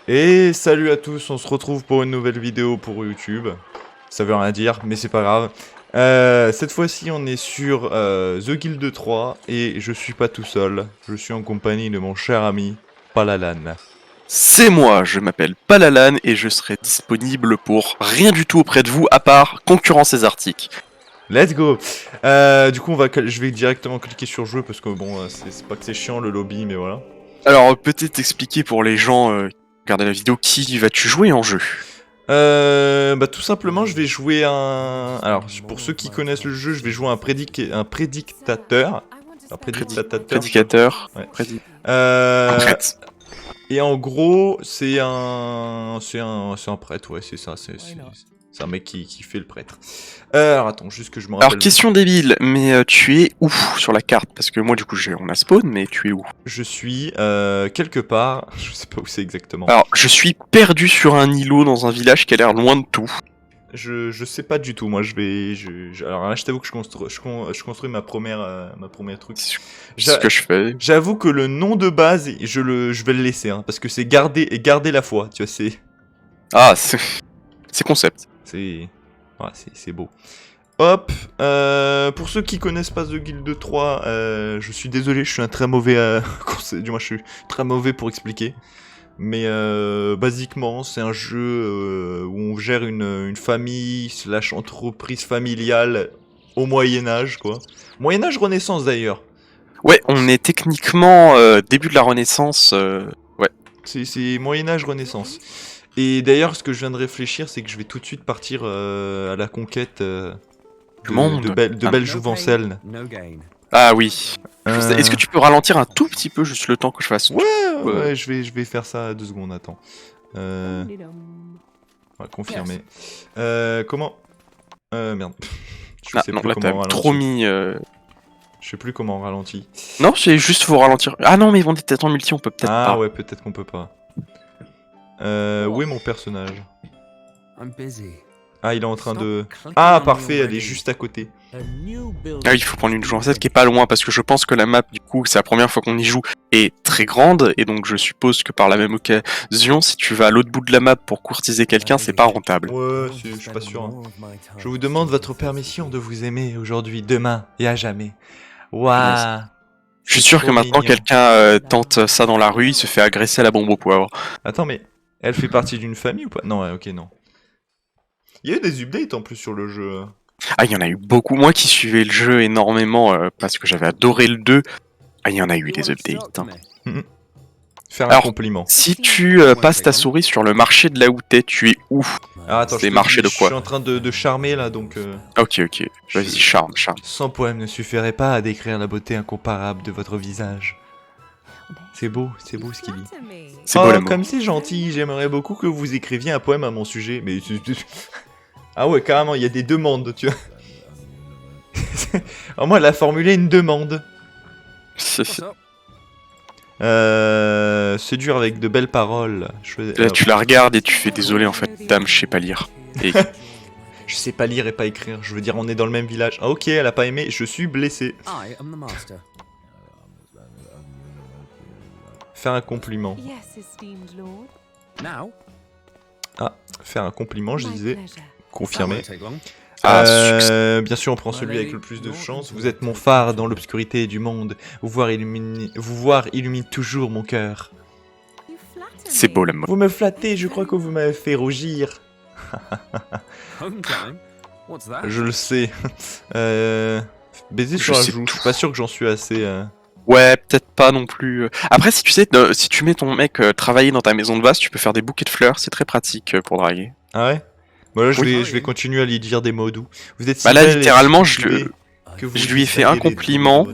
Et salut à tous, on se retrouve pour une nouvelle vidéo pour YouTube. Ça veut rien dire, mais c'est pas grave. Cette fois-ci, on est sur The Guild 3 et je suis pas tout seul. Je suis en compagnie de mon cher ami Palalan. C'est moi, je m'appelle Palalan et je serai disponible pour rien du tout auprès de vous à part concurrence et articles. Let's go. Du coup, je vais directement cliquer sur jeu parce que bon, c'est pas que c'est chiant le lobby, mais voilà. Alors peut-être expliquer pour les gens qui regardent la vidéo qui vas-tu jouer en jeu. Bah tout simplement je vais jouer un... Alors pour ceux qui connaissent le jeu, je vais jouer un prédictateur. Un Prédicateur. Ouais. Prêtre. Et en gros c'est un... C'est un prêtre, ouais c'est ça, c'est un mec qui fait le prêtre. Alors attends, juste que je me rappelle... Alors question débile, mais tu es où sur la carte? Parce que moi du coup on a spawn, mais tu es où? Je suis quelque part, je sais pas où c'est exactement. Alors je suis perdu sur un îlot dans un village qui a l'air loin de tout. Je sais pas du tout, moi alors là je t'avoue que je construis ma première truc. C'est ce que je fais. J'avoue que le nom de base, je vais le laisser, hein, parce que c'est garder la foi, tu vois, c'est... Ah, c'est concept. C'est... Ouais, c'est beau. Hop, pour ceux qui connaissent pas The Guild 3, je suis désolé, je suis un très mauvais... du moins, je suis très mauvais pour expliquer. Mais basiquement, c'est un jeu où on gère une famille / entreprise familiale au Moyen-Âge, quoi. Moyen-Âge Renaissance, d'ailleurs. Ouais, on est techniquement début de la Renaissance. Ouais. C'est Moyen-Âge Renaissance. Et d'ailleurs, ce que je viens de réfléchir, c'est que je vais tout de suite partir à la conquête Du monde. de belles jouvencelles. Ah oui. Est-ce que tu peux ralentir un tout petit peu, juste le temps que je fasse? Ouais, je vais faire ça 2 secondes, attends. On va confirmer. Comment merde. Je sais non, plus là comment on t'as ralentit. trop mis... Je sais plus comment on ralentit. Non, c'est juste faut ralentir. Ah non, mais ils vont être en multi, on peut peut-être pas. Ah ouais, peut-être qu'on peut pas. Où est mon personnage? Ah, il est en train de... Ah, parfait, elle est juste à côté. Ah oui, il faut prendre une jouencette qui est pas loin, parce que je pense que la map, du coup, c'est la première fois qu'on y joue, est très grande, et donc je suppose que par la même occasion, si tu vas à l'autre bout de la map pour courtiser quelqu'un, c'est pas rentable. Ouais, je suis pas sûr. Hein. Je vous demande votre permission de vous aimer aujourd'hui, demain et à jamais. Waouh. Je suis sûr que maintenant, quelqu'un tente ça dans la rue, il se fait agresser à la bombe au poivre. Attends, mais elle fait partie d'une famille ou pas? Non, ouais, ok, non. Il y a eu des updates en plus sur le jeu. Ah, il y en a eu beaucoup. Moi qui suivais le jeu énormément parce que j'avais adoré le 2, ah, il y en a eu des updates. Hein. Faire un compliment. Si tu passes ta souris sur le marché de là où t'es, tu es où? Ah, attends, c'est marché de quoi? Je suis en train de charmer là, donc... Ok, vas-y, charme. 100 poèmes ne suffiraient pas à décrire la beauté incomparable de votre visage. C'est beau ce qu'il dit. C'est beau l'amour. Comme c'est gentil, j'aimerais beaucoup que vous écriviez un poème à mon sujet, mais... Ah ouais, carrément, il y a des demandes, tu vois. Alors moi, elle a formulé une demande. Séduire avec de belles paroles. Là, tu la regardes et tu fais désolé, en fait, dame, je sais pas lire. Et... je sais pas lire et pas écrire. Je veux dire, on est dans le même village. Ah ok, elle a pas aimé, je suis blessé. Faire un compliment. Ah, faire un compliment, je disais. Confirmé. Bien sûr, on prend celui avec le plus de chance. Vous êtes mon phare dans l'obscurité du monde. Vous voir illumine toujours mon cœur. C'est beau l'amour. Vous me flattez, je crois que vous m'avez fait rougir. Je le sais. Baiser sur la joue, je suis pas sûr que j'en suis assez... Ouais, peut-être pas non plus. Après, si tu sais, si tu mets ton mec travailler dans ta maison de base, tu peux faire des bouquets de fleurs, c'est très pratique pour draguer. Ah ouais? Bah là, je vais continuer à lui dire des mots doux. Vous êtes si là, belle littéralement, et je lui ai fait un compliment.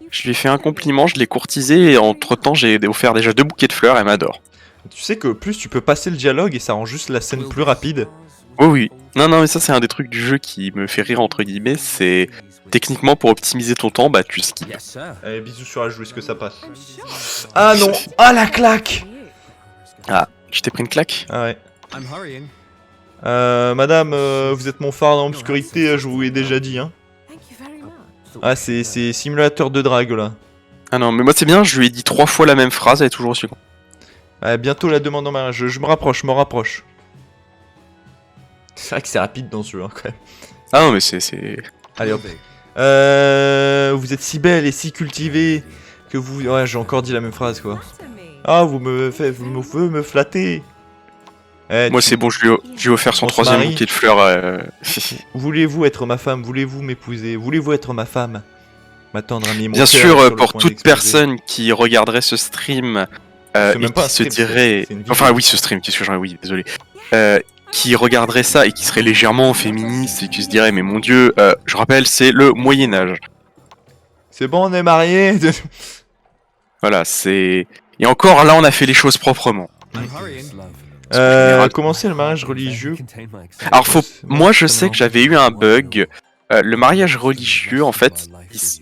Je lui ai fait un compliment, je l'ai courtisé, et entre-temps, j'ai offert déjà 2 bouquets de fleurs, elle m'adore. Tu sais que plus tu peux passer le dialogue et ça rend juste la scène plus rapide. Oh oui. Non, mais ça, c'est un des trucs du jeu qui me fait rire, entre guillemets, c'est... Techniquement, pour optimiser ton temps, bah tu skips. Allez, bisous sur la joue, est-ce que ça passe? Ah non! Ah la claque! Ah, tu t'es pris une claque? Ah ouais. Madame, vous êtes mon phare dans l'obscurité, je vous l'ai déjà dit, hein. Ah, c'est simulateur de drague, là. Ah non, mais moi c'est bien, je lui ai dit 3 fois la même phrase, elle est toujours aussi con. Bientôt la demande en mariage. Je me rapproche, je me rapproche. C'est vrai que c'est rapide dans ce jeu, hein, quand même. Ah non, mais c'est... Allez hop. Vous êtes si belle et si cultivée que vous... Ouais, j'ai encore dit la même phrase, quoi. Ah, vous me flatter. Moi, c'est bon, je lui ai offert son On se 3e marie. bouquet de fleurs. Voulez-vous être ma femme? Voulez-vous m'épouser? Voulez-vous être ma femme? Ma tendre amie, mon Bien cœur est sûr, sur le pour point toute d'exploser. personne qui regarderait ce stream C'est et même pas un qui se stream, dirait... c'est une vidéo. Enfin oui, ce stream, qu'est-ce que j'en ai... Oui, désolé. Qui regarderait ça et qui serait légèrement féministe et qui se dirait mais mon dieu, je rappelle, c'est le Moyen-Âge. C'est bon, on est mariés. Voilà, c'est... Et encore, là, on a fait les choses proprement. Commencer le mariage religieux. Alors, moi, je sais que j'avais eu un bug. Le mariage religieux, en fait,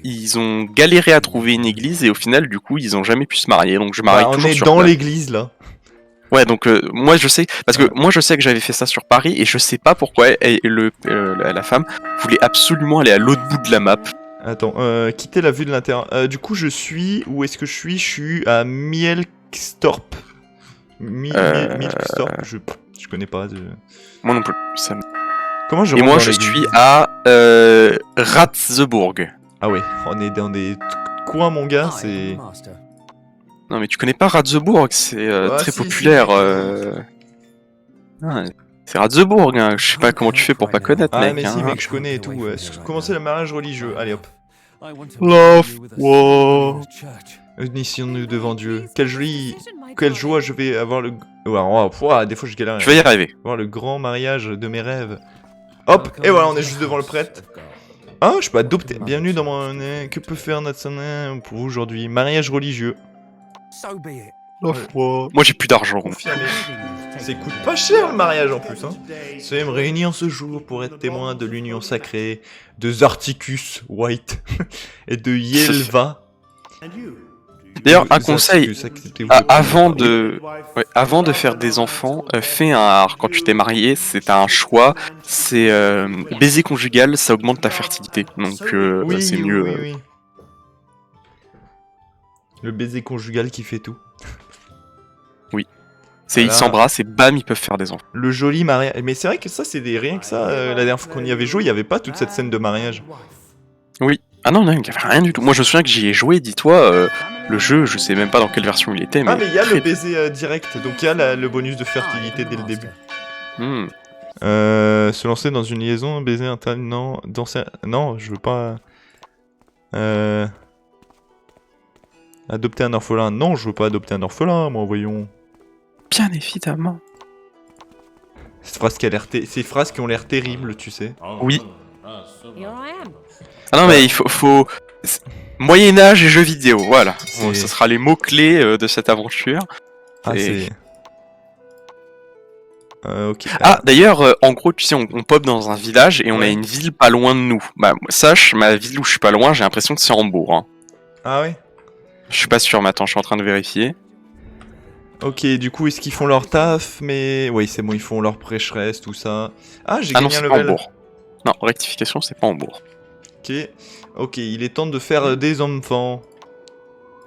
ils ont galéré à trouver une église et au final, du coup, ils ont jamais pu se marier. Donc, je marie On toujours est sur dans place. l'église là. Ouais, donc moi je sais, parce que moi je sais que j'avais fait ça sur Paris et je sais pas pourquoi la femme voulait absolument aller à l'autre bout de la map. Attends, quitter la vue de l'intérieur. Du coup, je suis. Où est-ce que je suis? Je suis à Mielkstorp. Mielkstorp, je connais pas. Moi non plus. Comment je Et rentre moi dans je l'église? suis à Ratzebourg. Ah ouais, on est dans des coins, mon gars, c'est. Non mais tu connais pas Ratzebourg, c'est très si, populaire. si, Ah, c'est Ratzebourg, hein. Je sais pas comment tu fais pour pas connaître, Ah, mec. mais hein. si, mec, je connais et tout. Commencer le mariage religieux. Allez hop. Love, wow. Unissons-nous devant Dieu. Quelle joie je vais avoir le. Ouais, des fois je galère. Tu vas y arriver. Avoir le grand mariage de mes rêves. Hop, et voilà, on est juste devant le prêtre. Ah, je peux adopter. Bienvenue dans mon. Que peut faire notre sonnet pour vous aujourd'hui? Mariage religieux. Moi j'ai plus d'argent. Confirmé. Ça coûte pas cher le mariage en plus, hein. C'est me réunir ce jour pour être témoin de l'union sacrée de Zarticus White et de Yelva. D'ailleurs, un conseil, Acceptez-vous avant de faire des enfants, fais un... Alors, quand tu t'es marié, c'est un choix, c'est baiser conjugal, ça augmente ta fertilité, donc oui, c'est oui, mieux. oui. Le baiser conjugal qui fait tout. C'est Voilà. ils s'embrassent et bam, ils peuvent faire des enfants. Le joli mariage. Mais c'est vrai que ça, c'est rien que ça. La dernière fois qu'on y avait joué, il n'y avait pas toute cette scène de mariage. Oui. Ah non, il n'y avait rien du tout. Moi, je me souviens que j'y ai joué, dis-toi, le jeu, je sais même pas dans quelle version il était, mais... Ah, mais il y a très- le baiser direct, donc il y a le bonus de fertilité dès le début. Hmm. Se lancer dans une liaison, baiser un tal, non, danser... Non, je veux pas... Adopter un orphelin, non, je veux pas adopter un orphelin, moi, voyons. Bien évidemment. Ces phrases qui ont l'air terribles, tu sais. Oui. Here I am. Ah non, mais il faut... Moyen-Âge et jeux vidéo, voilà. Bon, C'est- ce sera les mots-clés de cette aventure. Ah, Et- c'est... ok. Ah, d'ailleurs, en gros, tu sais, on pop dans un village et on a Ouais. une ville pas loin de nous. Bah, sache, ma ville où je suis pas loin, j'ai l'impression que c'est Hambourg. Hein. Ah ouais. Je suis pas sûr, mais attends, je suis en train de vérifier. Ok, du coup, est-ce qu'ils font leur taf? Mais... Oui, c'est bon, ils font leur prêcheresse, tout ça. Ah, j'ai Ah non, gagné un c'est pas level. Hambourg. Non, rectification, c'est pas Hambourg. Ok, il est temps de faire des enfants.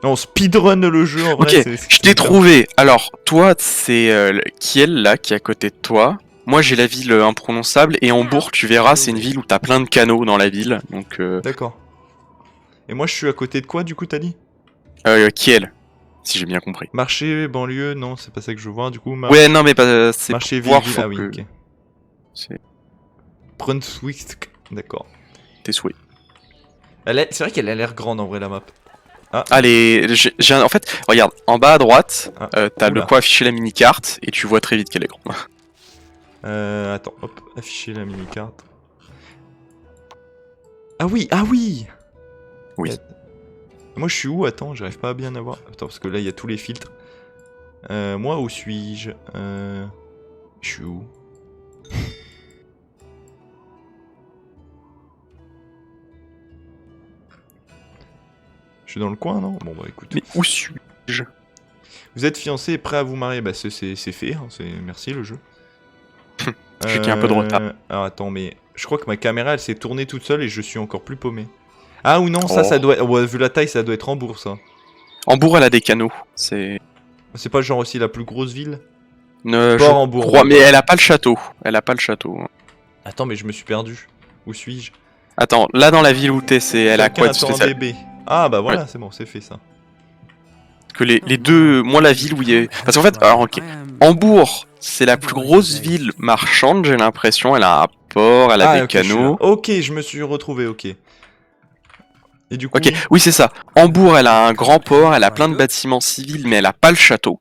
On speedrun le jeu en Ok, vrai. je t'ai trouvé. Alors, toi, c'est Kiel, là, qui est à côté de toi. Moi, j'ai la ville imprononçable. Et Hambourg, tu verras, c'est une ville où t'as plein de canaux dans la ville. Donc, D'accord. Et moi, je suis à côté de quoi, du coup, t'as dit? Kiel, si j'ai bien compris. Marché, banlieue, non, c'est pas ça que je veux voir, du coup. Ouais, non, mais c'est Marché, pour voir, ville, faut ah oui, que... ok. C'est Brunswick, d'accord. tes souhaits. C'est vrai qu'elle a l'air grande en vrai, la map. Ah, Allez, en fait, regarde, en bas à droite, Ah, t'as oula. de quoi afficher la mini-carte, et tu vois très vite qu'elle est grande. attends, hop, afficher la mini-carte. Ah oui, ah oui! Oui. Moi, je suis où? Attends, j'arrive pas à bien avoir. Attends, parce que là, il y a tous les filtres. Moi, où suis-je? Je suis où? Je suis dans le coin, non? Bon, bah écoute. Mais où suis-je? Vous êtes fiancé et prêt à vous marier? Bah, c'est fait, hein, merci le jeu. J'ai qu'il y a un peu de retard. Alors attends, mais je crois que ma caméra elle s'est tournée toute seule et je suis encore plus paumé. Ah ou non, ça Oh. doit. Ouais, vu la taille, ça doit être Hambourg ça. Hambourg, elle a des canaux. C'est C'est pas genre aussi la plus grosse ville? Je Port Hambourg. crois, mais elle a pas le château. Elle a pas le château. Attends, mais je me suis perdu. Où suis-je? Attends, là dans la ville où t'es, elle a quoi de Quelqu'un attend un spécial? bébé. Ah bah voilà, c'est bon, c'est fait ça. Parce que les deux, moi la ville où il y a... Parce qu'en fait, alors ok, Hambourg, c'est la plus grosse ville marchande, j'ai l'impression. Elle a un port, elle a des ok, je suis là. canaux. Ok, je me suis retrouvé, ok. Et du coup... Ok, oui c'est ça. Hambourg, elle a un grand port, elle a plein de bâtiments civils, mais elle a pas le château.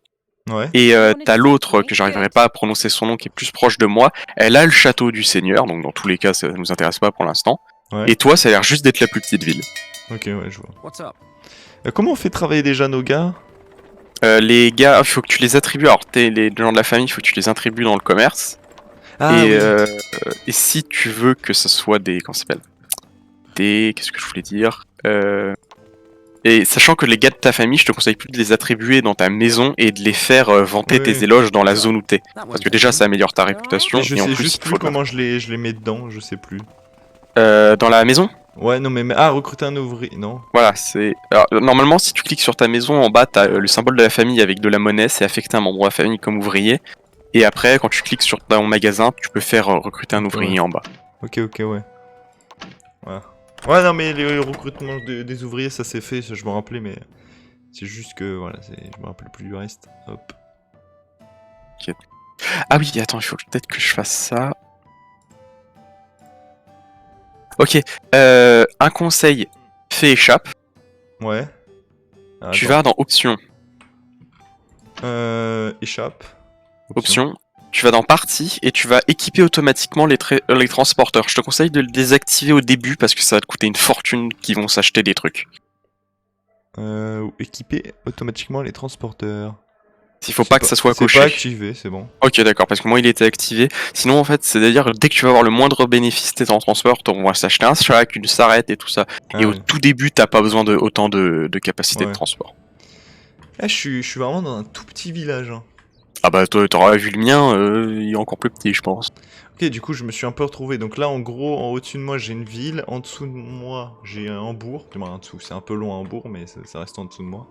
Ouais. Et t'as l'autre, que j'arriverai pas à prononcer son nom, qui est plus proche de moi. Elle a le château du seigneur, donc dans tous les cas, ça nous intéresse pas pour l'instant. Ouais. Et toi, ça a l'air juste d'être la plus petite ville. Ok, ouais, je vois. Comment on fait travailler déjà nos gars? Les gars, il faut que tu les attribues. Alors, les gens de la famille, il faut que tu les attribues dans le commerce. Ah oui. Et si tu veux que ce soit des... Comment ça s'appelle? Qu'est-ce que je voulais dire? Et sachant que les gars de ta famille, je te conseille plus de les attribuer dans ta maison et de les faire vanter Oui. tes éloges dans la zone où t'es. Parce que déjà, ça améliore ta réputation. Mais je et en sais plus, juste il plus faut comment je les mets dedans, je sais plus. dans la maison? Ouais, non mais... Ah, recruter un ouvrier, non. Voilà, c'est... Alors, normalement, si tu cliques sur ta maison, en bas, t'as le symbole de la famille avec de la monnaie, c'est affecter un membre de la famille comme ouvrier. Et après, quand tu cliques sur ton magasin, tu peux faire recruter un ouvrier en bas. Ok, ouais. Voilà. Ouais, non mais le recrutement des ouvriers, ça c'est fait, ça, je me rappelais, mais... C'est juste que, voilà, je me rappelle plus du reste. Hop. Ah oui, attends, il faut peut-être que je fasse ça. Ok, un conseil, fais échappe. Ouais. Ah, Tu attends. vas dans options. Échappe. Options. Tu vas dans partie et tu vas équiper automatiquement les transporteurs. Je te conseille de le désactiver au début parce que ça va te coûter une fortune qui vont s'acheter des trucs. Équiper automatiquement les transporteurs. Il faut pas que ça soit coché. C'est pas activé, c'est bon. Ok, d'accord, parce que moi il était activé. Sinon, en fait, c'est-à-dire dès que tu vas avoir le moindre bénéfice tes transports, on va s'acheter un sac, une sarrette et tout ça. Et au tout début, t'as pas besoin de autant de capacité de transport. Ah, je suis vraiment dans un tout petit village. Hein. Ah bah toi, t'auras vu le mien, il est encore plus petit, je pense. Ok, du coup, je me suis un peu retrouvé. Donc là, en gros, en au-dessus de moi, j'ai une ville. En dessous de moi, j'ai un Hambourg. Du moins, en dessous, c'est un peu loin, Hambourg, mais ça reste en dessous de moi.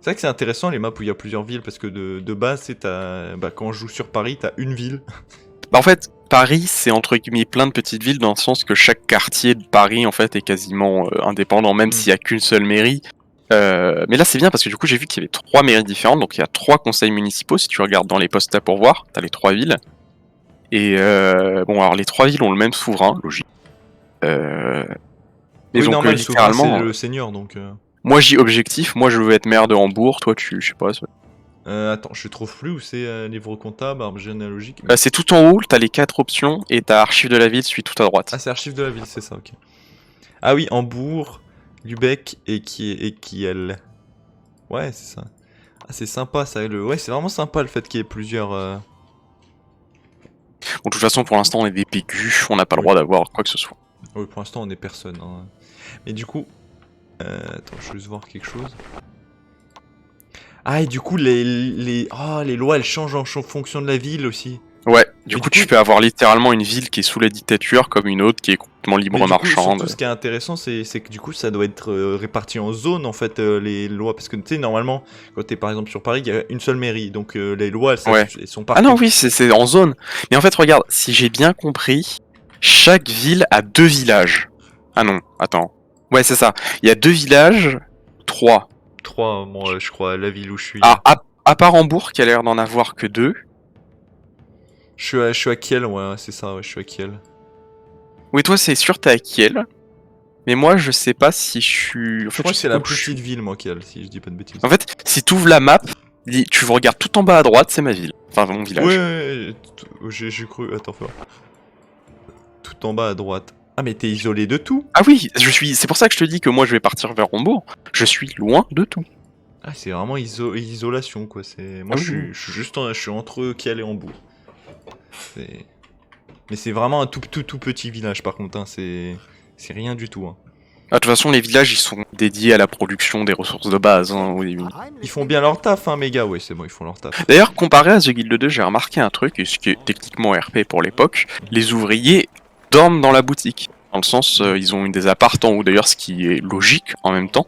C'est vrai que c'est intéressant les maps où il y a plusieurs villes parce que de base, c'est quand on joue sur Paris, t'as une ville. Bah en fait, Paris, c'est entre guillemets plein de petites villes dans le sens que chaque quartier de Paris en fait est quasiment indépendant, même s'il y a qu'une seule mairie. Mais là c'est bien parce que du coup j'ai vu qu'il y avait 3 mairies différentes, donc il y a 3 conseils municipaux. Si tu regardes dans les postes à pourvoir, t'as les 3 villes. Et bon alors les 3 villes ont le même souverain, logique. Mais Oui, donc normal, littéralement, c'est le seigneur donc. moi j'ai objectif, moi je veux être maire de Hambourg, toi tu, je sais pas. Attends, je trouve plus où c'est livre comptable, arbre généalogique. C'est tout en haut, t'as les 4 options et t'as archive de la ville, suit tout à droite. Ah, c'est archive de la ville, c'est ça, ok. Ah oui, Hambourg, Lübeck et Kiel. Ouais, c'est ça. Ah, c'est sympa ça. Ouais, c'est vraiment sympa le fait qu'il y ait plusieurs. Bon, de toute façon, pour l'instant, on est des PQ, on n'a pas le droit d'avoir quoi que ce soit. Oui, pour l'instant, on est personne. Hein. Mais du coup. Attends, je vais juste voir quelque chose. Ah, et du coup, les lois elles changent en fonction de la ville aussi. Ouais, du coup, tu peux avoir littéralement une ville qui est sous la dictature comme une autre qui est complètement libre marchande. Surtout, ce qui est intéressant, c'est que du coup, ça doit être réparti en zones en fait, les lois. Parce que tu sais, normalement, quand t'es par exemple sur Paris, il y a une seule mairie. Donc les lois, elles sont partout. Ah non, oui, c'est en zone. Mais en fait, regarde, si j'ai bien compris, chaque ville a 2 villages. Ah non, attends. Ouais, c'est ça. Il y a 2 villages, 3. 3, moi, je crois, la ville où je suis. Ah, à part Hambourg, qui a l'air d'en avoir que 2. Je suis à Kiel, ouais, c'est ça, ouais, je suis à Kiel. Oui, toi, c'est sûr, t'es à Kiel. Mais moi, je sais pas si je suis... En fait, je crois que c'est la plus petite ville, moi, Kiel, si je dis pas de bêtises. En fait, si tu ouvres la map, tu regardes tout en bas à droite, c'est ma ville. Enfin, mon village. Ouais, j'ai cru... Attends, faut... Tout en bas à droite. Ah, mais t'es isolé de tout? Ah oui, c'est pour ça que je te dis que moi, je vais partir vers Hambourg. Je suis loin de tout. Ah, c'est vraiment isolation, quoi. Moi, je suis juste je suis entre Kiel et Hambourg. Mais c'est vraiment un tout petit village, par contre. Hein. C'est rien du tout. Hein. Ah, de toute façon, les villages, ils sont dédiés à la production des ressources de base. Hein, au début. Ils font bien leur taf, hein, mes gars. Ouais, c'est bon, ils font leur taf. D'ailleurs, comparé à The Guild 2, j'ai remarqué un truc, ce qui est techniquement RP pour l'époque. Les ouvriers dorment dans la boutique. Dans le sens, ils ont une des appartes en haut, d'ailleurs, ce qui est logique en même temps.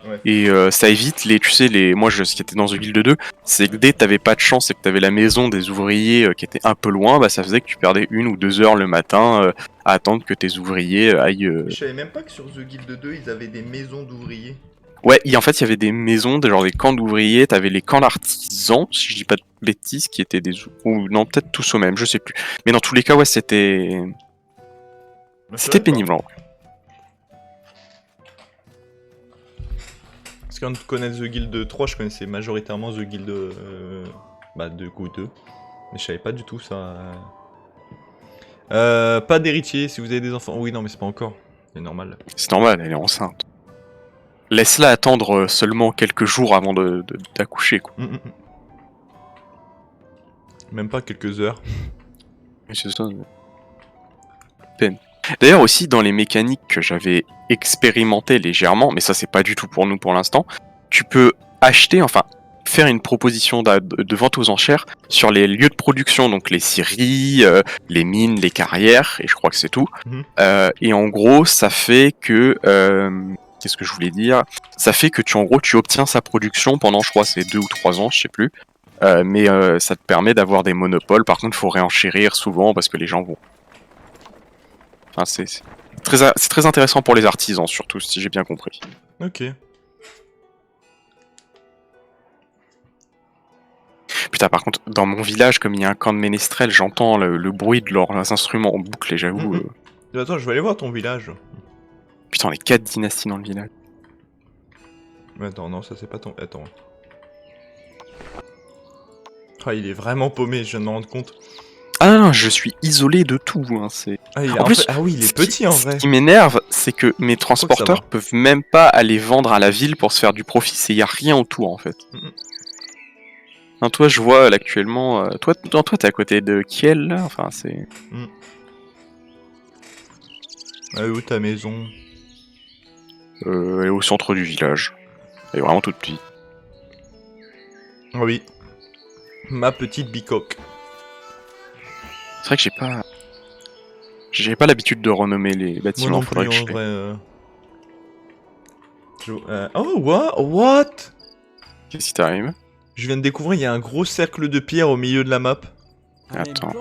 Ouais. Et ça évite tu sais, moi ce qui était dans The Guild 2, c'est que dès que t'avais pas de chance et que t'avais la maison des ouvriers qui était un peu loin, bah ça faisait que tu perdais 1 ou 2 heures le matin à attendre que tes ouvriers aillent. Je savais même pas que sur The Guild 2, ils avaient des maisons d'ouvriers. Ouais, en fait il y avait des maisons, genre des camps d'ouvriers, t'avais les camps d'artisans, si je dis pas de bêtises, qui étaient ou non peut-être tous au même, je sais plus. Mais dans tous les cas, ouais, c'était pénible en vrai. Parce qu'en connaît The Guild 3, je connaissais majoritairement The Guild 2 coup 2. Mais je savais pas du tout ça. Pas d'héritier si vous avez des enfants. Oui, non, mais c'est pas encore. C'est normal. C'est normal, elle est enceinte. Laisse-la attendre seulement quelques jours avant d'accoucher, quoi. Même pas quelques heures. Oui, c'est ça. Peine. D'ailleurs aussi dans les mécaniques que j'avais expérimentées légèrement, mais ça c'est pas du tout pour nous pour l'instant, tu peux acheter, enfin faire une proposition de vente aux enchères sur les lieux de production, donc les scieries, les mines, les carrières, et je crois que c'est tout. Et en gros ça fait que... qu'est-ce que je voulais dire? Ça fait que tu obtiens sa production pendant, je crois, c'est 2 ou 3 ans, je sais plus. Mais ça te permet d'avoir des monopoles. Par contre, il faut réenchérir souvent parce que les gens vont. Enfin, c'est très intéressant pour les artisans, surtout, si j'ai bien compris. Ok. Putain, par contre, dans mon village, comme il y a un camp de ménestrels, j'entends le bruit de leurs instruments en boucle et j'avoue. Attends, je vais aller voir ton village. Putain, les 4 dynasties dans le village. Attends, non, ça c'est pas ton. Attends. Ah, il est vraiment paumé, je viens de me rendre compte. Ah non, je suis isolé de tout. Hein, ah, oui, il est petit en vrai. Ce qui m'énerve, c'est que mes transporteurs peuvent même pas aller vendre à la ville pour se faire du profit. Il n'y a rien autour en fait. Non, toi, je vois là, actuellement. Toi, t'es à côté de Kiel là. Enfin, c'est. Ah, où ta maison? Elle est au centre du village. Elle est vraiment toute petite. Ah oui. Ma petite bicoque. C'est vrai que j'ai pas l'habitude de renommer les bâtiments. Moi non plus, en vrai. Oh, what? Qu'est-ce qui t'arrive? Je viens de découvrir, il y a un gros cercle de pierre au milieu de la map. Attends.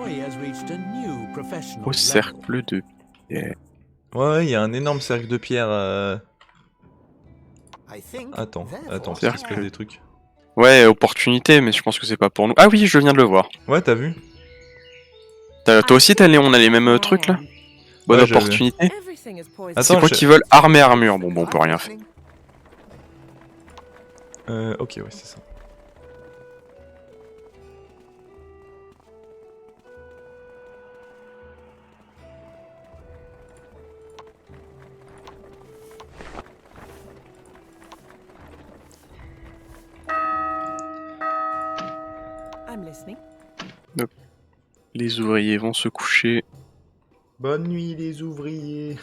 Au cercle de pierre. Ouais, il y a un énorme cercle de pierre. Attends, parce qu'il se passe des trucs. Ouais, opportunité, mais je pense que c'est pas pour nous. Ah oui, je viens de le voir. Ouais, t'as vu? Toi aussi, on a les mêmes trucs là? Bonne opportunité. C'est quoi qu'ils veulent? Armée armure. Bon, on peut rien faire. Ok, ouais, c'est ça. Les ouvriers vont se coucher. Bonne nuit les ouvriers.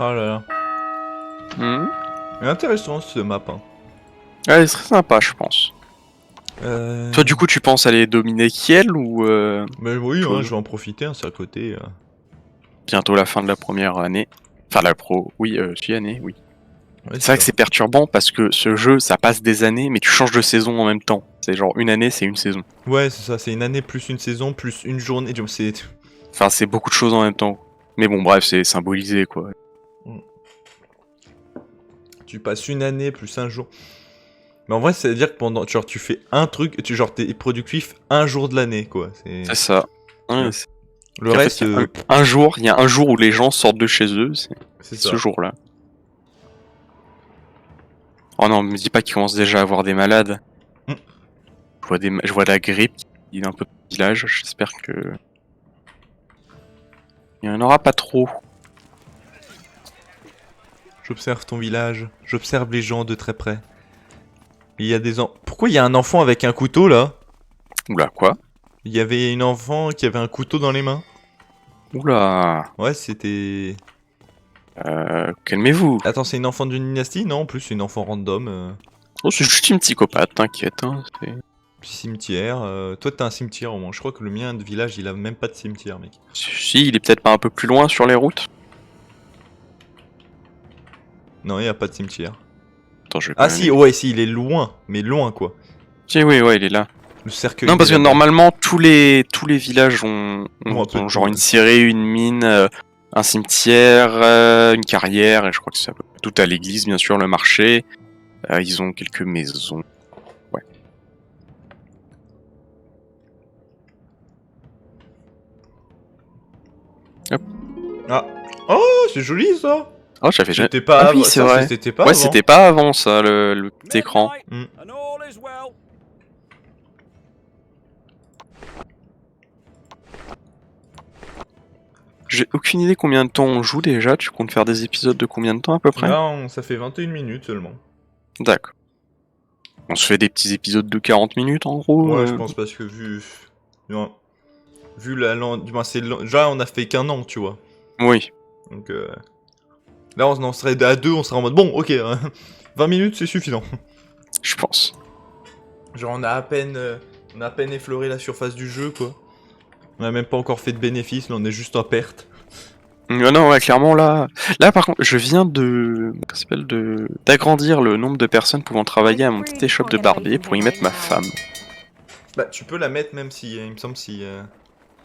Ah là là. C'est intéressant ce map. Hein. Ouais, c'est très sympa, je pense. Toi, du coup, tu penses aller dominer Kiel ou Mais oui, hein, je vais en profiter, hein, c'est à côté. Bientôt la fin de la première année. Enfin, oui, année, oui. Ouais, c'est vrai que c'est perturbant parce que ce jeu, ça passe des années, mais tu changes de saison en même temps. C'est genre une année, c'est une saison. Ouais, c'est ça, c'est une année plus une saison plus une journée. Enfin, c'est beaucoup de choses en même temps. Mais bon, bref, c'est symbolisé, quoi. Tu passes une année plus un jour. Mais en vrai, ça veut dire que genre, tu fais un truc, t'es productif un jour de l'année, quoi. C'est ça. Ouais, le reste... il y a un jour où les gens sortent de chez eux, c'est ce jour-là. Oh non, me dis pas qu'ils commencent déjà à avoir des malades. Je vois la grippe qui est un peu de village, j'espère que... Il y en aura pas trop. J'observe ton village, j'observe les gens de très près. Il y a Pourquoi il y a un enfant avec un couteau là? Oula, quoi? Il y avait une enfant qui avait un couteau dans les mains. Oula. Ouais, c'était... Calmez-vous. Attends, c'est une enfant d'une dynastie? Non, en plus, c'est une enfant random. Oh, c'est juste une psychopathe, t'inquiète. Hein, Petit cimetière. Toi, t'as un cimetière au moins. Je crois que le mien de village, il a même pas de cimetière, mec. Si, il est peut-être pas un peu plus loin sur les routes. Non, il y a pas de cimetière. Attends, je vais Ah quand si, même- ouais, si, il est loin. Mais loin, quoi. Si, oui, ouais, il est là. Le cercueil. Non, parce il est que là-bas. normalement, tous les villages ont Bon, un peu de genre tout, une ouais. scierie, une mine, un cimetière, une carrière, et je crois que c'est tout à l'église, bien sûr, le marché. Ils ont quelques maisons. Ouais. Ah. Oh, c'est joli, ça. Oh, j'avais jamais. C'était pas Ah avant. oui, c'est ça, vrai. C'était pas Ouais, avant. c'était pas avant ça, le petit écran. Midnight, and all is well. J'ai aucune idée combien de temps on joue déjà. Tu comptes faire des épisodes de combien de temps à peu près? Là, ça fait 21 minutes seulement. D'accord. On se fait des petits épisodes de 40 minutes en gros. Ouais, je pense parce que vu... Non. Vu la... Du moins, c'est... Déjà, on a fait qu'un an, tu vois. Oui. Donc, là, on en serait à deux, on serait en mode... Bon, ok, 20 minutes, c'est suffisant. Je pense. Genre, on a à peine effleuré la surface du jeu, quoi. On a même pas encore fait de bénéfices, là, on est juste en perte. Non, ouais, clairement là. Là par contre, je viens de. Comment ça s'appelle d'agrandir le nombre de personnes pouvant travailler à mon petit échoppe de barbier pour y mettre ma femme. Bah, tu peux la mettre même si... il me semble si...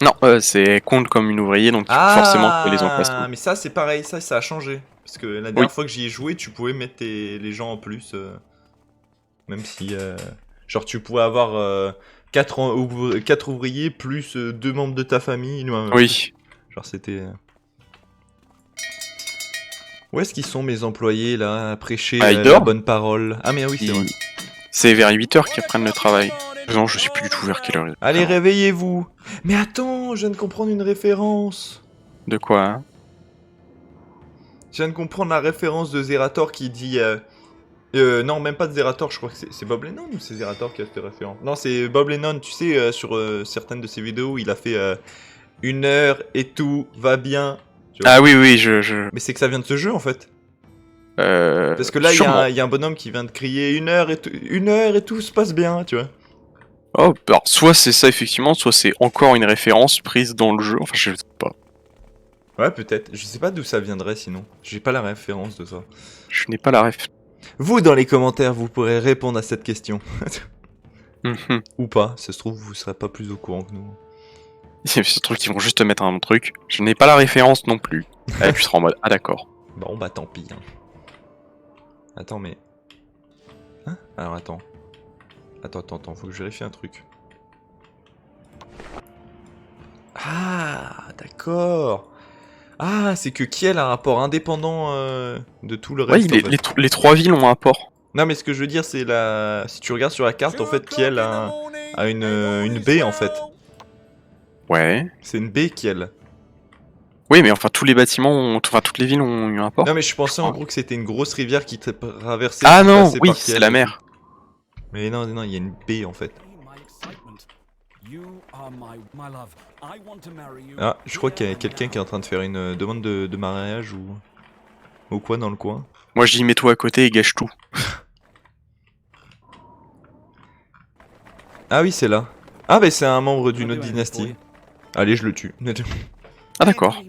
Non, c'est compte comme une ouvrier, donc forcément tu les emplacements. Mais ça, c'est pareil, ça a changé. Parce que la dernière fois que j'y ai joué, tu pouvais mettre les gens en plus. Même si... genre, tu pouvais avoir 4 ouvriers plus 2 membres de ta famille. Non, Oui. genre, c'était... Où est-ce qu'ils sont mes employés là, à prêcher Ah, ils la dorment bonne parole? Ah mais oui, c'est vrai. C'est vers 8h qu'ils reprennent le travail. Non, je sais plus du tout vers quelle heure. Allez, réveillez-vous. Mais attends, je viens de comprendre une référence. De quoi hein? Je viens de comprendre la référence de Zerator qui dit... non, même pas de Zerator, je crois que c'est Bob Lennon ou c'est Zerator qui a cette référence? Non, c'est Bob Lennon, tu sais, sur certaines de ses vidéos, il a fait 1 heure et tout va bien. Tu vois. Ah oui, je... Mais c'est que ça vient de ce jeu en fait. Parce que là, il y a un bonhomme qui vient de crier 1 heure et tout se passe bien, tu vois. Oh, alors soit c'est ça effectivement, soit c'est encore une référence prise dans le jeu, enfin je sais pas. Ouais, peut-être. Je sais pas d'où ça viendrait sinon. J'ai pas la référence de ça. Je n'ai pas la ref. Vous, dans les commentaires, vous pourrez répondre à cette question. Mhm. Ou pas, ça se trouve, vous serez pas plus au courant que nous. C'est ce truc, ils vont juste te mettre un truc. Je n'ai pas la référence non plus. Et tu seras en mode, ah d'accord. Bon, bah tant pis. Hein. Attends, mais... Hein? Alors, attends. Attends, faut que je vérifie un truc. Ah, d'accord. Ah, c'est que Kiel a un rapport indépendant de tout le Ouais, reste. En fait. les 3 villes ont un port. Non, mais ce que je veux dire, c'est la... Si tu regardes sur la carte, en fait, Kiel a une baie, en fait. Ouais. C'est une baie, Kiel. Oui, mais enfin tous les bâtiments, enfin toutes les villes ont eu un port. Non, mais je pensais en gros que c'était une grosse rivière qui traversait... Ah qui non, passait oui, par c'est Kiel. la mer. Mais non, il y a une baie, en fait. Ah, je crois qu'il y a quelqu'un qui est en train de faire une demande de mariage ou quoi dans le coin. Moi je dis mets-toi à côté et gâche tout. Ah oui, c'est là. Ah bah c'est un membre d'une autre dynastie. Allez, je le tue. Ah d'accord. Ah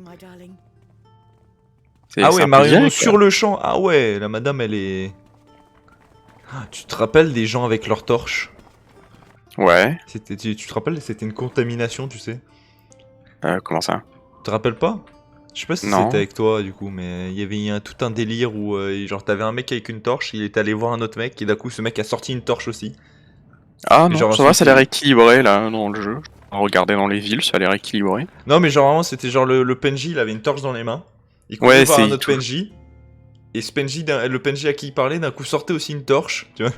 C'est ouais, un peu Mario direct, sur le champ. Ah ouais, la madame elle est... Ah, tu te rappelles des gens avec leurs torches? Ouais. Tu te rappelles, c'était une contamination, tu sais? Comment ça? Tu te rappelles pas? Je sais pas si Non. c'était avec toi du coup, mais il y avait tout un délire où genre t'avais un mec avec une torche, il est allé voir un autre mec et d'un coup ce mec a sorti une torche aussi. Ah non, genre, ça va, ça a l'air ensuite, équilibré là dans le jeu. Regardez dans les villes, ça a l'air équilibré. Non mais genre vraiment c'était genre le PNJ, il avait une torche dans les mains. Il courait Ouais, voir c'est un autre PNJ. Et ce PNJ, le PNJ à qui il parlait, d'un coup sortait aussi une torche, tu vois.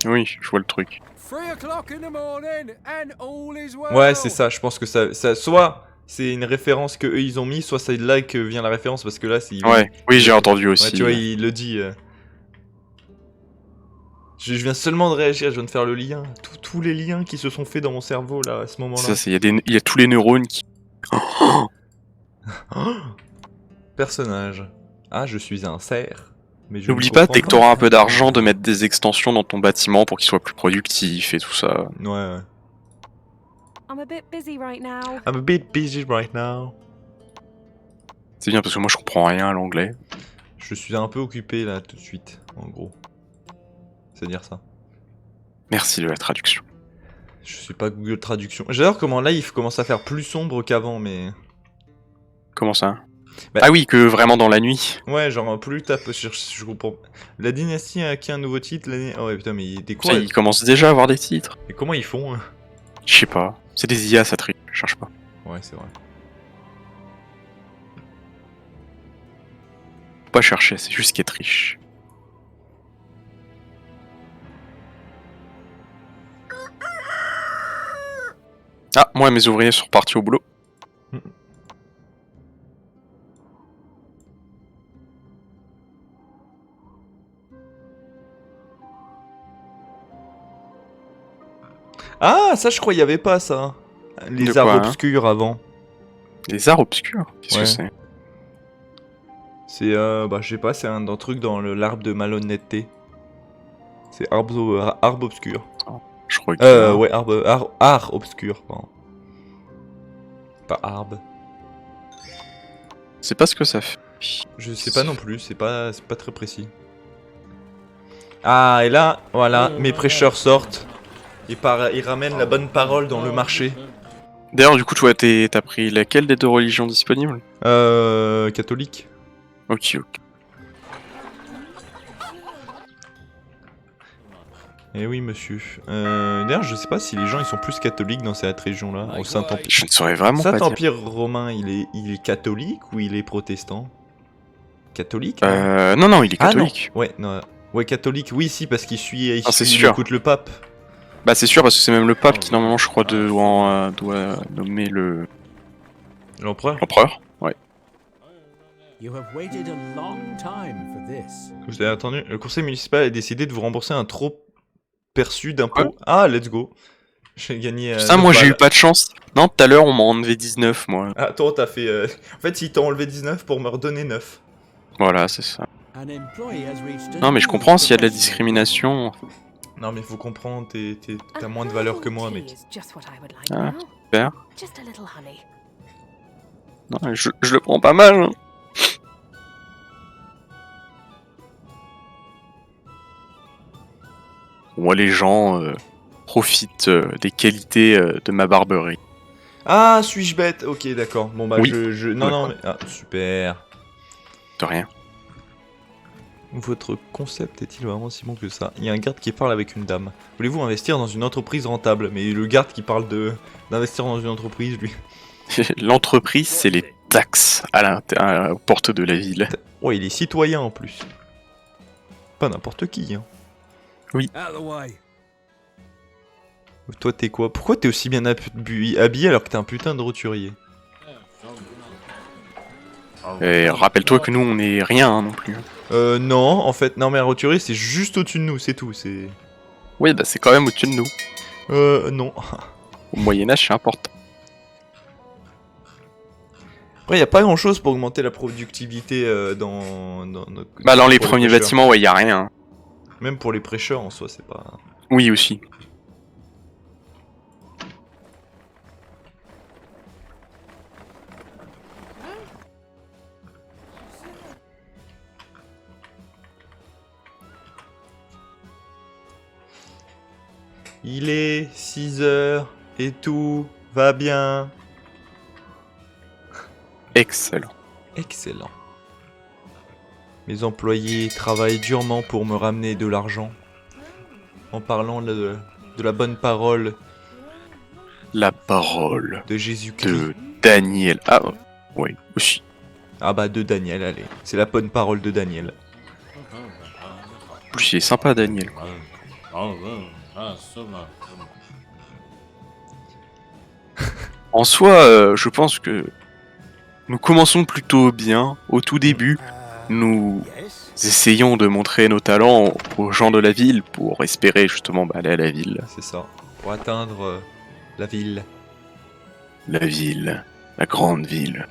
Oui, je vois le truc. 3 o'clock in the morning and all is well. Ouais, c'est ça, je pense que ça soit c'est une référence que eux ils ont mis, soit c'est de là que vient la référence, parce que là c'est... Ouais, oui j'ai entendu aussi. Ouais, tu vois, il le dit. Je viens seulement de réagir, je viens de faire le lien. Tous les liens qui se sont faits dans mon cerveau là à ce moment-là. Ça, c'est il y a tous les neurones qui. Personnage. Ah, je suis un cerf. Mais je N'oublie ne pas, comprends dès que t'auras un peu d'argent, de mettre des extensions dans ton bâtiment pour qu'il soit plus productif et tout ça. Ouais. I'm a bit busy right now. I'm a bit busy right now. C'est bien parce que moi je comprends rien à l'anglais. Je suis un peu occupé là tout de suite, en gros. C'est dire ça. Merci de la traduction. Je suis pas Google Traduction. J'adore comment là il commence à faire plus sombre qu'avant, mais. Comment ça? Bah- Ah oui, que vraiment dans la nuit. Ouais, genre plus tape sur. Je comprends. La dynastie a acquis un nouveau titre l'année. Oh ouais, putain, mais des quoi Ça, ils commencent déjà à avoir des titres. Et comment ils font hein Je sais pas. C'est des IA, ça triche. Je cherche pas. Ouais, c'est vrai. Faut pas chercher, c'est juste qu'elle triche. Ah, moi mes ouvriers sont repartis au boulot. Ah, ça je crois il y avait pas ça. Les De arbres quoi, hein obscurs avant. Des arts obscurs. Qu'est-ce Ouais. que c'est? C'est bah je sais pas, c'est un truc dans l'arbre de malhonnêteté. C'est arbre obscur. Je crois que. Ouais, art obscur, pardon. Pas arbre. C'est pas ce que ça fait. Je sais pas non plus, c'est pas très précis. Ah, et là, voilà, mes prêcheurs sortent. Ils ramènent la bonne parole dans le marché. D'ailleurs, du coup, toi, t'as pris laquelle des deux religions disponibles? Catholique. Ok, ok. Eh oui, monsieur. D'ailleurs, je sais pas si les gens ils sont plus catholiques dans cette région-là, au Saint-Empire. Je ne saurais vraiment pas dire. Saint-Empire romain, il est catholique ou il est protestant? Catholique? Non, il est Ah non. catholique. Ouais, non. Ouais, catholique, oui, si, parce qu'il suit, Ah, c'est il sûr. écoute le pape. Bah, c'est sûr, parce que c'est même le pape qui, normalement, je crois, doit nommer L'empereur? l'empereur. Ouais. You have waited a long time for this. Vous avez attendu. Le conseil municipal a décidé de vous rembourser un trop perçu d'impôts. Ouais. Ah, let's go. J'ai gagné. Ça, 9 moi, j'ai eu balles. pas de chance. Non, tout à l'heure, on m'a enlevé 19, moi. Ah, toi, t'as fait. En fait, ils t'ont enlevé 19 pour me redonner 9. Voilà, c'est ça. An employee has reached a Non, mais je new comprends s'il y a de la professional discrimination. Non, mais faut comprendre, t'as moins de valeur que moi, mec. Ah, super. Just a little honey. Non, je le prends pas mal. Hein. Moi, les gens profitent des qualités de ma barberie. Ah, suis-je bête? Ok, d'accord. Bon, bah, Oui. Non, Ouais. non, mais. Ah, super. De rien. Votre concept est-il vraiment si bon que ça? Il y a un garde qui parle avec une dame. Voulez-vous investir dans une entreprise rentable? Mais le garde qui parle d'investir dans une entreprise, lui. L'entreprise, c'est les taxes aux portes de la ville. Oh, il est citoyen en plus. Pas n'importe qui, hein. Out of the way. Toi, t'es quoi? Pourquoi t'es aussi bien habillé alors que t'es un putain de roturier? Et rappelle-toi que nous, on est rien hein, non plus. Non, en fait, non, mais un roturier, c'est juste au-dessus de nous, c'est tout, c'est... Oui, bah c'est quand même au-dessus de nous. Non. Au Moyen-Âge, c'est important. Après, y a pas grand-chose pour augmenter la productivité dans Bah, dans les pour premiers prêcheurs. bâtiments, ouais, y a rien. Même pour les prêcheurs, en soi, c'est pas... Oui, aussi. Il est 6 heures et tout va bien. Excellent. Excellent. Mes employés travaillent durement pour me ramener de l'argent. En parlant de la bonne parole La parole de Jésus-Christ. de Daniel. Ah, oui, aussi. Ah bah de Daniel, allez. C'est la bonne parole de Daniel. En plus, il est sympa, Daniel. En soi, je pense que nous commençons plutôt bien au tout début. nous Yes? essayons de montrer nos talents aux gens de la ville pour espérer justement aller à la ville. C'est ça. Pour atteindre la ville. La ville. La grande ville.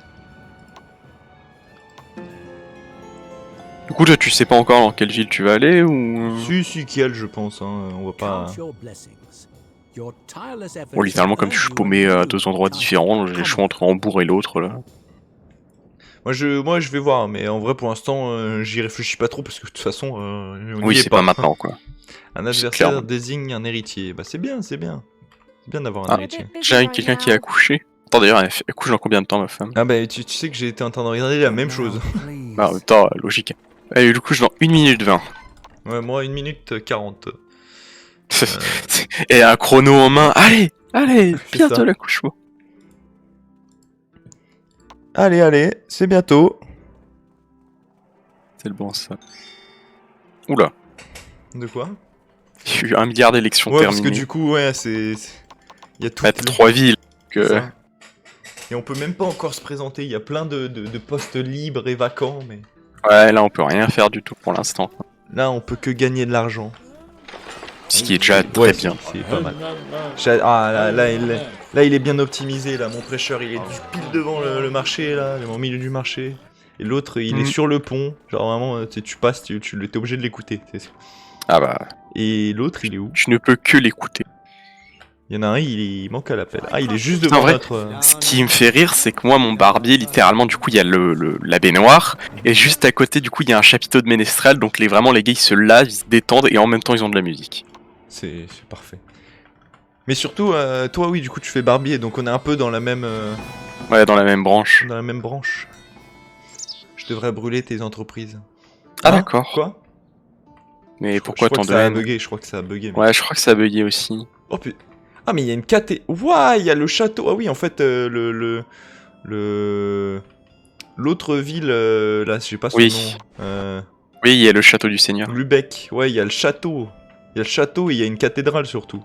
Du coup, toi, tu sais pas encore dans quelle ville tu vas aller ou... Si, Kiel, je pense. Hein. On va pas. Count your blessings. Your tireless efforts Bon, littéralement, comme have je suis earned you a paumé à new 2 endroits title. différents, j'ai le choix entre Hambourg et l'autre, là. Moi, je vais voir, mais en vrai, pour l'instant, j'y réfléchis pas trop parce que de toute façon, on Oui, y est c'est pas pas. maintenant, quoi. Un C'est adversaire clair. désigne un héritier. Bah, c'est bien, c'est bien. C'est bien d'avoir un Ah. I'm a héritier. bit busy J'ai right quelqu'un qui a now. accouché. Attends, d'ailleurs, elle couche dans combien de temps, ma femme? Ah, bah, tu sais que j'ai été en train de regarder la même chose. Bah, en même temps, logique. Elle du couche dans 1 minute 20. Ouais, moi, 1 minute 40. Et un chrono en main. Allez, allez, C'est bientôt ça. l'accouchement. Allez, c'est bientôt. C'est le bon, ça. Oula, De quoi? il y a eu 1 milliard d'élections Ouais, parce terminées. que du coup, ouais, il y a tout. Bah, t'as 3 villes. C'est ça. Et on peut même pas encore se présenter. Il y a plein de postes libres et vacants, mais Ouais, là, on peut rien faire du tout pour l'instant. là, on peut que gagner de l'argent. Ce qui est déjà très Ouais, bien. c'est pas mal. Ah, là, il est bien optimisé. Là, mon prêcheur, il est pile devant le marché, là, au milieu du marché. Et l'autre, il est Mhm. sur le pont. Genre vraiment, tu passes, t'es obligé de l'écouter. Ah bah, Et l'autre, il est où? tu ne peux que l'écouter. Il y en a un, il manque à l'appel. Ah, il est juste devant En vrai, notre. Ce qui me fait rire, c'est que moi, mon barbier, littéralement, du coup, il y a la baignoire, et juste à côté, du coup, il y a un chapiteau de ménestrel, donc vraiment, les gars, ils se lavent, ils se détendent, et en même temps, ils ont de la musique. C'est parfait. Mais surtout, toi, oui, du coup, tu fais barbier, donc on est un peu dans la même, Ouais, dans la même branche. branche. Je devrais brûler tes entreprises. Ah, Hein? d'accord. Quoi? Mais Je pourquoi crois tant que de ça a haine? bugué, je crois que ça a bugué. Mais... Ouais, je crois que ça a bugué aussi. Oh putain. Ah, mais il y a une caté. Ouah, il y a le château. Ah oui, en fait, l'autre ville, là, je sais pas son Oui. nom. Oui, il y a le château du Seigneur. Lubeck. Ouais, il y a le château. Il y a le château et il y a une cathédrale surtout.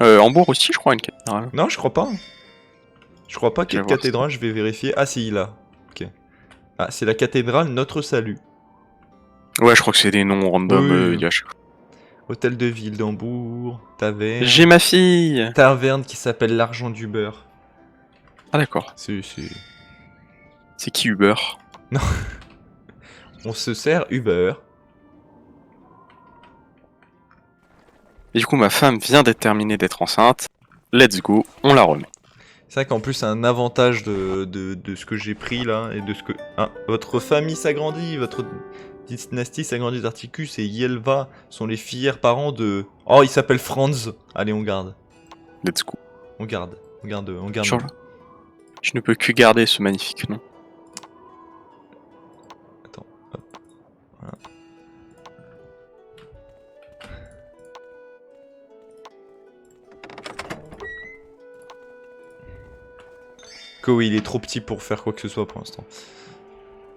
Hambourg aussi, je crois, une cathédrale. Non, je crois pas. Je crois pas qu'il y ait de Je vais voir cathédrale, je vais vérifier. Ah si, là. Ok. Ah, c'est la cathédrale Notre Salut. Ouais, je crois que c'est des noms random. Oui. Il y a chaque- Hôtel de ville d'Hambourg. Taverne. J'ai ma fille. Taverne qui s'appelle l'Argent du Beurre. Ah, d'accord. C'est... C'est qui Uber? On se sert Uber. Et du coup, ma femme vient d'être terminée d'être enceinte. Let's go, on la remet. C'est vrai qu'en plus, c'est un avantage de ce que j'ai pris là et de ce que. Ah, votre famille s'agrandit, votre dynastie s'agrandit d'Articus et Yelva sont les fiers parents de. Oh, il s'appelle Franz. Allez, on garde. Let's go. On garde. On garde. Change. Je ne peux que garder ce magnifique nom. Attends. Hop. Voilà. Que oui, il est trop petit pour faire quoi que ce soit pour l'instant.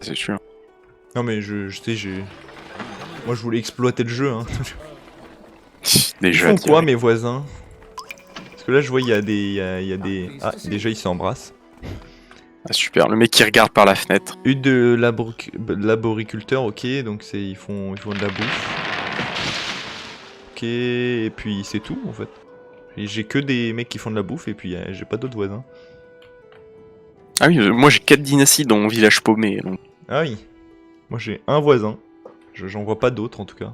C'est sûr. Non mais je sais, j'ai. Moi je voulais exploiter le jeu. Hein. Ils Déjà, font quoi mes voisins? Parce que là je vois il y a des, il y a des. Ah déjà ils s'embrassent. Ah, super, le mec qui regarde par la fenêtre. Hutte de laboriculteur, ok, donc c'est ils font de la bouffe. Ok, et puis c'est tout en fait. Et j'ai que des mecs qui font de la bouffe et puis j'ai pas d'autres voisins. Ah oui, moi j'ai 4 dynasties dans mon village paumé. Donc... Ah oui. Moi j'ai un voisin. J'en vois pas d'autres en tout cas.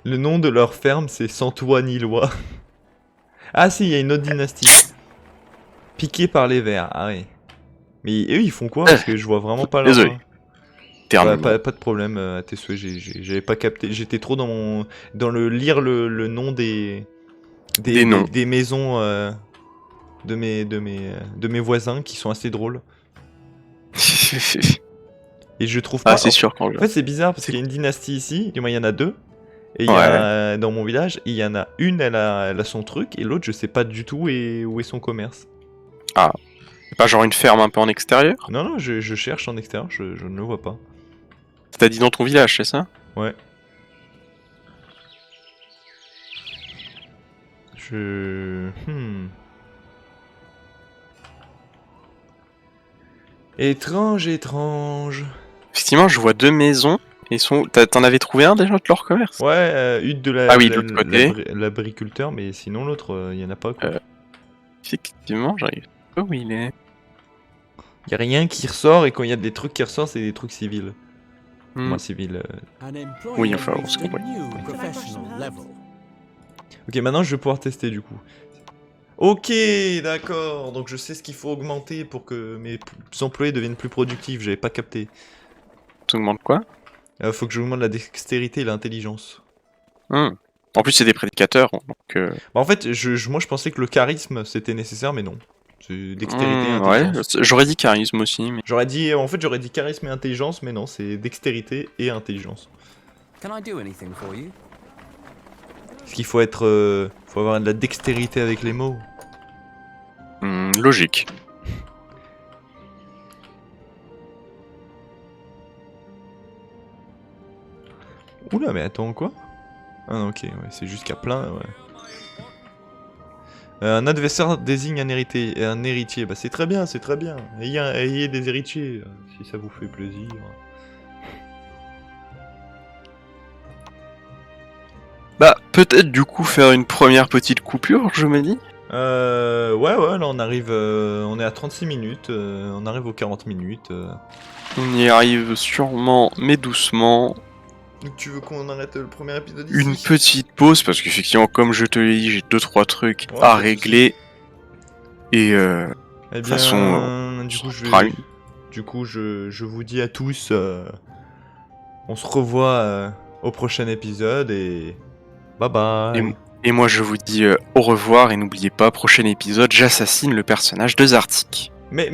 Le nom de leur ferme c'est Santoine-Illois. Ah si, il y a une autre dynastie. Piqué par les vers, ah oui. Mais eux ils font quoi? Parce que je vois vraiment pas leur... Désolé. Pas, Terminé. pas de problème à tes souhaits, j'avais pas capté. J'étais trop dans le lire le nom Des noms. des maisons de mes voisins qui sont assez drôles. Et je trouve pas... Ah, c'est sûr quand En fait c'est bizarre parce qu'il y a une dynastie ici, du moins il y en a deux. Et il y Ouais. a, dans mon village, il y en a une, elle a son truc, et l'autre, je sais pas du tout où est son commerce. C'est pas genre une ferme un peu en extérieur? Non, non, je cherche en extérieur, je ne le vois pas. T'as dit dans ton village, c'est ça? Ouais. Je... Étrange, étrange. Effectivement, je vois 2 maisons. Ils sont. T'en avais trouvé un déjà de leur commerce? Ouais, une de la... Ah oui, de l'autre côté. L'abriculteur, mais sinon l'autre, il y en a pas, quoi. Effectivement, j'arrive pas où il est. Y a rien qui ressort, et quand il y a des trucs qui ressortent, c'est des trucs civils. Hmm. Moi, civil. An employee Oui, has enfin, on reached se a comprend. new professional level. Ok, maintenant je vais pouvoir tester du coup. Ok, d'accord. Donc je sais ce qu'il faut augmenter pour que mes employés deviennent plus productifs. J'avais pas capté. Tu demandes quoi? Faut que j'augmente la dextérité et l'intelligence. Hmm. En plus, c'est des prédicateurs, donc. Bah, en fait, moi je pensais que le charisme c'était nécessaire, mais non. C'est dextérité et Ouais, intelligence. j'aurais dit charisme aussi, mais. J'aurais dit, en fait, j'aurais dit charisme et intelligence, mais non, c'est dextérité et intelligence. Can I do anything for you? Parce qu'il faut être, faut avoir de la dextérité avec les mots. Logique. Oula, mais attends, quoi? Ah non, ok, ouais, c'est jusqu'à plein, ouais. Un adversaire désigne un héritier. Bah c'est très bien, c'est très bien. Ayez des héritiers, si ça vous fait plaisir. Bah, peut-être du coup faire une première petite coupure, je me dis. Ouais, là on arrive, on est à 36 minutes, on arrive aux 40 minutes. On y arrive sûrement, mais doucement. Donc tu veux qu'on arrête le premier épisode ici? Une petite pause, parce qu'effectivement, comme je te l'ai dit, j'ai 2-3 trucs Ouais, à pas de régler. Et Eh bien, façon, du coup, je vous dis à tous, on se revoit au prochain épisode et bye bye. et moi je vous dis au revoir, et n'oubliez pas, prochain épisode, j'assassine le personnage de Zartik. Mais